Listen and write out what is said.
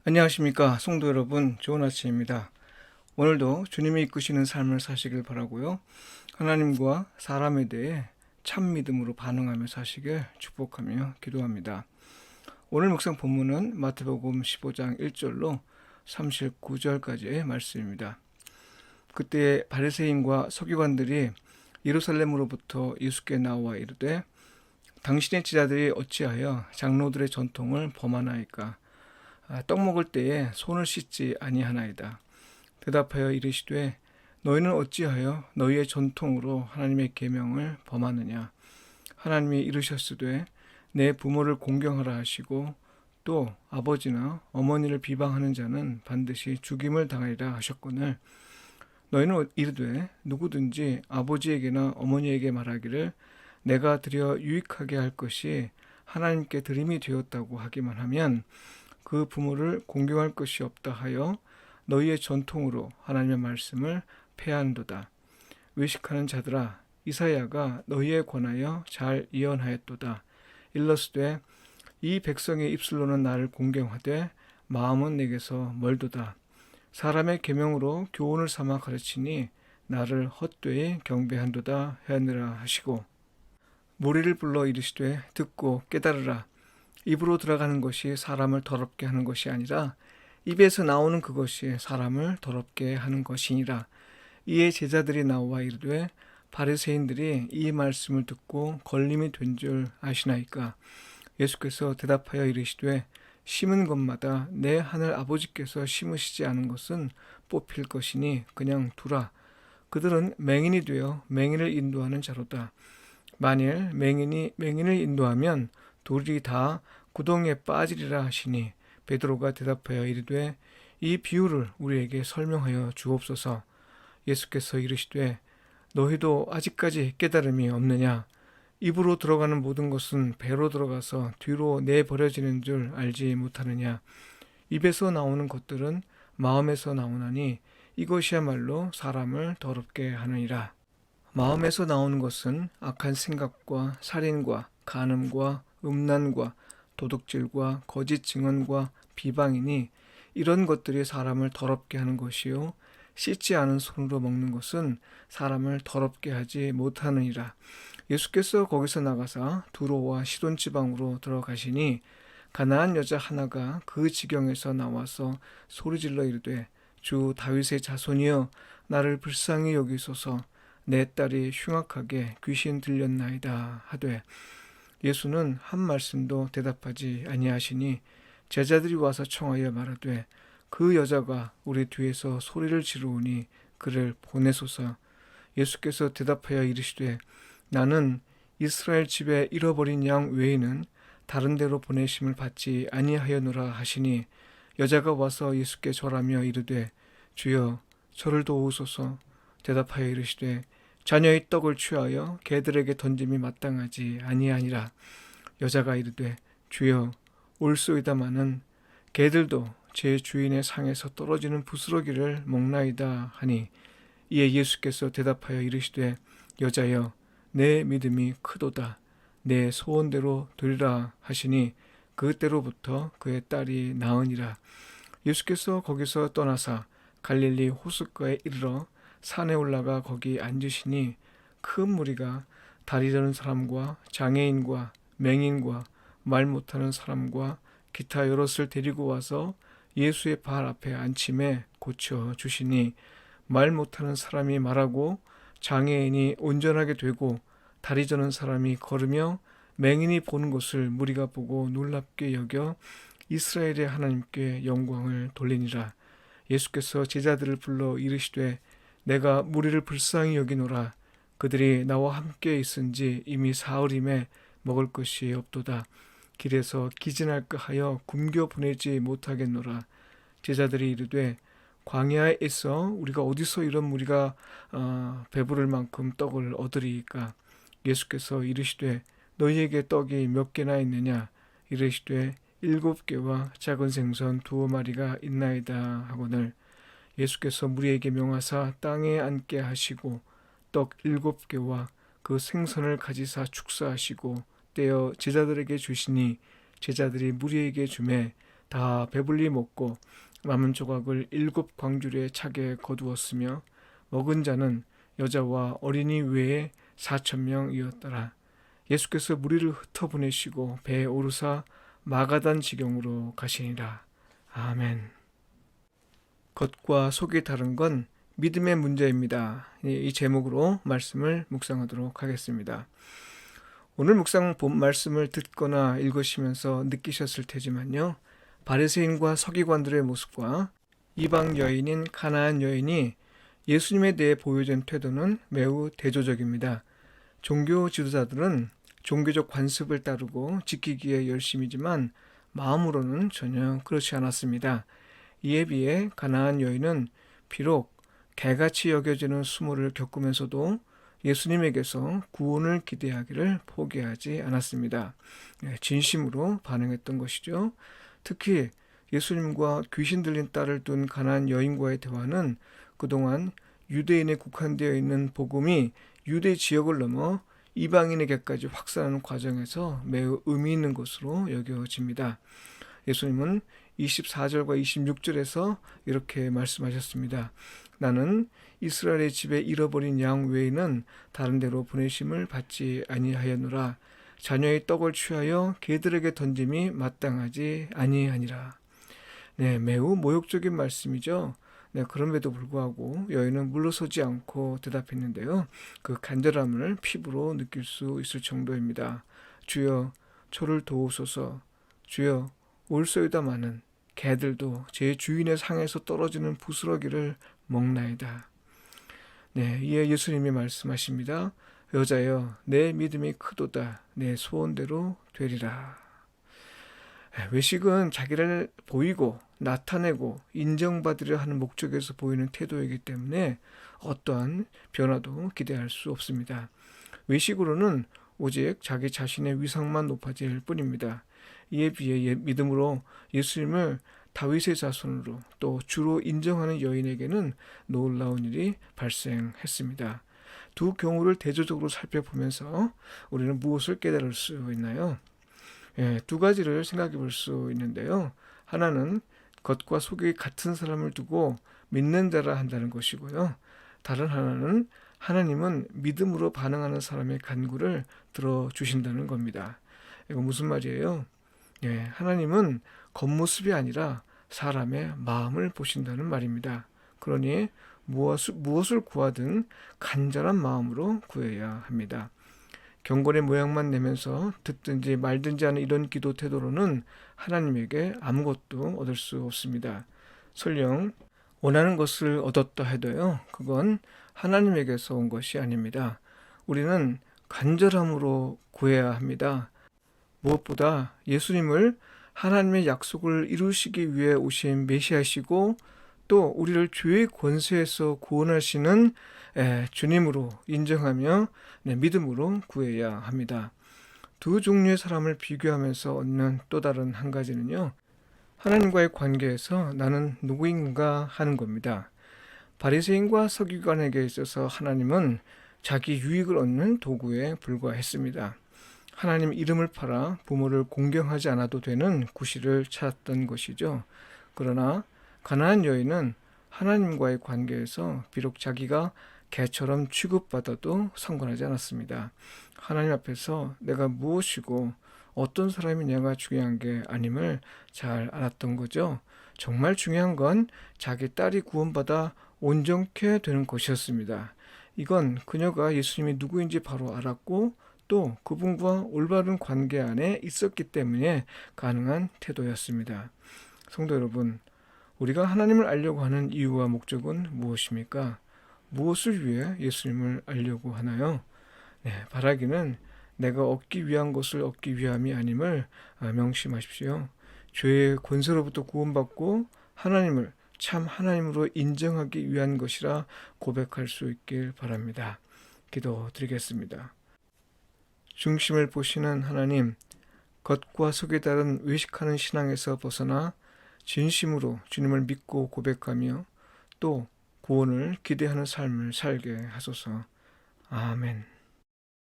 안녕하십니까 성도 여러분, 좋은 아침입니다. 오늘도 주님이 이끄시는 삶을 사시길 바라고요. 하나님과 사람에 대해 참 믿음으로 반응하며 사시길 축복하며 기도합니다. 오늘 묵상 본문은 마태복음 15장 1절로 39절까지의 말씀입니다. 그때 바리새인과 서기관들이 예루살렘으로부터 예수께 나와 이르되, 당신의 제자들이 어찌하여 장로들의 전통을 범하나이까? 떡 먹을 때에 손을 씻지 아니하나이다. 대답하여 이르시되, 너희는 어찌하여 너희의 전통으로 하나님의 계명을 범하느냐? 하나님이 이르셨으되, 내 부모를 공경하라 하시고 또 아버지나 어머니를 비방하는 자는 반드시 죽임을 당하리라 하셨거늘, 너희는 이르되 누구든지 아버지에게나 어머니에게 말하기를 내가 드려 유익하게 할 것이 하나님께 드림이 되었다고 하기만 하면 그 부모를 공경할 것이 없다 하여 너희의 전통으로 하나님의 말씀을 폐한도다. 외식하는 자들아, 이사야가 너희에 관하여 잘 예언하였도다. 일러스되, 이 백성의 입술로는 나를 공경하되 마음은 내게서 멀도다. 사람의 계명으로 교훈을 삼아 가르치니 나를 헛되이 경배한도다 하였느라 하시고, 무리를 불러 이르시되 듣고 깨달으라. 입으로 들어가는 것이 사람을 더럽게 하는 것이 아니라 입에서 나오는 그것이 사람을 더럽게 하는 것이니라. 이에 제자들이 나와 이르되, 바리새인들이 이 말씀을 듣고 걸림이 된 줄 아시나이까? 예수께서 대답하여 이르시되, 심은 것마다 내 하늘 아버지께서 심으시지 않은 것은 뽑힐 것이니 그냥 두라. 그들은 맹인이 되어 맹인을 인도하는 자로다. 만일 맹인이 맹인을 인도하면 둘이 다 구덩이에 빠지리라 하시니, 베드로가 대답하여 이르되, 이 비유를 우리에게 설명하여 주옵소서. 예수께서 이르시되, 너희도 아직까지 깨달음이 없느냐? 입으로 들어가는 모든 것은 배로 들어가서 뒤로 내버려지는 줄 알지 못하느냐? 입에서 나오는 것들은 마음에서 나오나니 이것이야말로 사람을 더럽게 하느니라. 마음에서 나오는 것은 악한 생각과 살인과 간음과 음란과 도둑질과 거짓 증언과 비방이니, 이런 것들이 사람을 더럽게 하는 것이요, 씻지 않은 손으로 먹는 것은 사람을 더럽게 하지 못하느니라. 예수께서 거기서 나가사 두로와 시돈 지방으로 들어가시니, 가나안 여자 하나가 그 지경에서 나와서 소리질러 이르되, 주 다윗의 자손이여, 나를 불쌍히 여기소서. 내 딸이 흉악하게 귀신 들렸나이다 하되, 예수는 한 말씀도 대답하지 아니하시니 제자들이 와서 청하여 말하되, 그 여자가 우리 뒤에서 소리를 지르오니 그를 보내소서. 예수께서 대답하여 이르시되, 나는 이스라엘 집에 잃어버린 양 외에는 다른 데로 보내심을 받지 아니하였노라 하시니, 여자가 와서 예수께 절하며 이르되, 주여, 저를 도우소서. 대답하여 이르시되, 자녀의 떡을 취하여 개들에게 던짐이 마땅하지 아니하니라. 여자가 이르되, 주여, 올소이다마는 개들도 제 주인의 상에서 떨어지는 부스러기를 먹나이다 하니, 이에 예수께서 대답하여 이르시되, 여자여, 내 믿음이 크도다. 내 소원대로 되리라 하시니, 그때로부터 그의 딸이 나으니라. 예수께서 거기서 떠나사 갈릴리 호숫가에 이르러 산에 올라가 거기 앉으시니, 큰 무리가 다리 저는 사람과 장애인과 맹인과 말 못하는 사람과 기타 여럿을 데리고 와서 예수의 발 앞에 앉힘에 고쳐 주시니, 말 못하는 사람이 말하고 장애인이 온전하게 되고 다리 저는 사람이 걸으며 맹인이 보는 것을 무리가 보고 놀랍게 여겨 이스라엘의 하나님께 영광을 돌리니라. 예수께서 제자들을 불러 이르시되, 내가 무리를 불쌍히 여기노라. 그들이 나와 함께 있은지 이미 사흘임에 먹을 것이 없도다. 길에서 기진할까 하여 굶겨 보내지 못하겠노라. 제자들이 이르되, 광야에 있어 우리가 어디서 이런 무리가 배부를 만큼 떡을 얻으리이까? 예수께서 이르시되, 너희에게 떡이 몇 개나 있느냐? 이르시되, 7개와 작은 생선 2마리가 있나이다 하거늘, 예수께서 무리에게 명하사 땅에 앉게 하시고 떡 7개와 그 생선을 가지사 축사하시고 떼어 제자들에게 주시니, 제자들이 무리에게 주매 다 배불리 먹고 남은 조각을 7광주리에 차게 거두었으며 먹은 자는 여자와 어린이 외에 4,000명이었더라. 예수께서 무리를 흩어보내시고 배에 오르사 마가단 지경으로 가시니라. 아멘. 겉과 속이 다른 건 믿음의 문제입니다. 이 제목으로 말씀을 묵상하도록 하겠습니다. 오늘 묵상 본 말씀을 듣거나 읽으시면서 느끼셨을 테지만요. 바리새인과 서기관들의 모습과 이방 여인인 가나안 여인이 예수님에 대해 보여준 태도는 매우 대조적입니다. 종교 지도자들은 종교적 관습을 따르고 지키기에 열심이지만 마음으로는 전혀 그렇지 않았습니다. 이에 비해 가나안 여인은 비록 개같이 여겨지는 수모를 겪으면서도 예수님에게서 구원을 기대하기를 포기하지 않았습니다. 진심으로 반응했던 것이죠. 특히 예수님과 귀신 들린 딸을 둔 가나안 여인과의 대화는 그동안 유대인에 국한되어 있는 복음이 유대 지역을 넘어 이방인에게까지 확산하는 과정에서 매우 의미 있는 것으로 여겨집니다. 예수님은 24절과 26절에서 이렇게 말씀하셨습니다. 나는 이스라엘의 집에 잃어버린 양 외에는 다른 데로 보내심을 받지 아니하였노라. 자녀의 떡을 취하여 개들에게 던짐이 마땅하지 아니하니라. 네, 매우 모욕적인 말씀이죠. 네, 그럼에도 불구하고 여인은 물러서지 않고 대답했는데요. 그 간절함을 피부로 느낄 수 있을 정도입니다. 주여, 저를 도우소서. 주여, 올소이다마는 개들도 제 주인의 상에서 떨어지는 부스러기를 먹나이다. 네, 이에 예수님이 말씀하십니다. 여자여, 내 믿음이 크도다. 내 소원대로 되리라. 외식은 자기를 보이고 나타내고 인정받으려 하는 목적에서 보이는 태도이기 때문에 어떠한 변화도 기대할 수 없습니다. 외식으로는 오직 자기 자신의 위상만 높아질 뿐입니다. 이에 비해 믿음으로 예수님을 다윗의 자손으로 또 주로 인정하는 여인에게는 놀라운 일이 발생했습니다. 두 경우를 대조적으로 살펴보면서 우리는 무엇을 깨달을 수 있나요? 두 가지를 생각해 볼 수 있는데요. 하나는 겉과 속이 같은 사람을 두고 믿는 자라 한다는 것이고요. 다른 하나는 하나님은 믿음으로 반응하는 사람의 간구를 들어주신다는 겁니다. 이거 무슨 말이에요? 하나님은 겉모습이 아니라 사람의 마음을 보신다는 말입니다. 그러니 무엇을 구하든 간절한 마음으로 구해야 합니다. 경건의 모양만 내면서 듣든지 말든지 하는 이런 기도 태도로는 하나님에게 아무것도 얻을 수 없습니다. 설령 원하는 것을 얻었다 해도요, 그건 하나님에게서 온 것이 아닙니다. 우리는 간절함으로 구해야 합니다. 무엇보다 예수님을 하나님의 약속을 이루시기 위해 오신 메시아시고 또 우리를 죄의 권세에서 구원하시는 주님으로 인정하며 믿음으로 구해야 합니다. 두 종류의 사람을 비교하면서 얻는 또 다른 한 가지는요. 하나님과의 관계에서 나는 누구인가 하는 겁니다. 바리새인과 서기관에게 있어서 하나님은 자기 유익을 얻는 도구에 불과했습니다. 하나님 이름을 팔아 부모를 공경하지 않아도 되는 구실을 찾았던 것이죠. 그러나 가나안 여인은 하나님과의 관계에서 비록 자기가 개처럼 취급받아도 상관하지 않았습니다. 하나님 앞에서 내가 무엇이고 어떤 사람이냐가 중요한 게 아님을 잘 알았던 거죠. 정말 중요한 건 자기 딸이 구원받아 온전케 되는 것이었습니다. 이건 그녀가 예수님이 누구인지 바로 알았고 또 그분과 올바른 관계 안에 있었기 때문에 가능한 태도였습니다. 성도 여러분, 우리가 하나님을 알려고 하는 이유와 목적은 무엇입니까? 무엇을 위해 예수님을 알려고 하나요? 바라기는 내가 얻기 위한 것을 얻기 위함이 아님을 명심하십시오. 죄의 권세로부터 구원받고 하나님을 참 하나님으로 인정하기 위한 것이라 고백할 수 있길 바랍니다. 기도드리겠습니다. 중심을 보시는 하나님, 겉과 속에 다른 외식하는 신앙에서 벗어나 진심으로 주님을 믿고 고백하며 또 구원을 기대하는 삶을 살게 하소서. 아멘.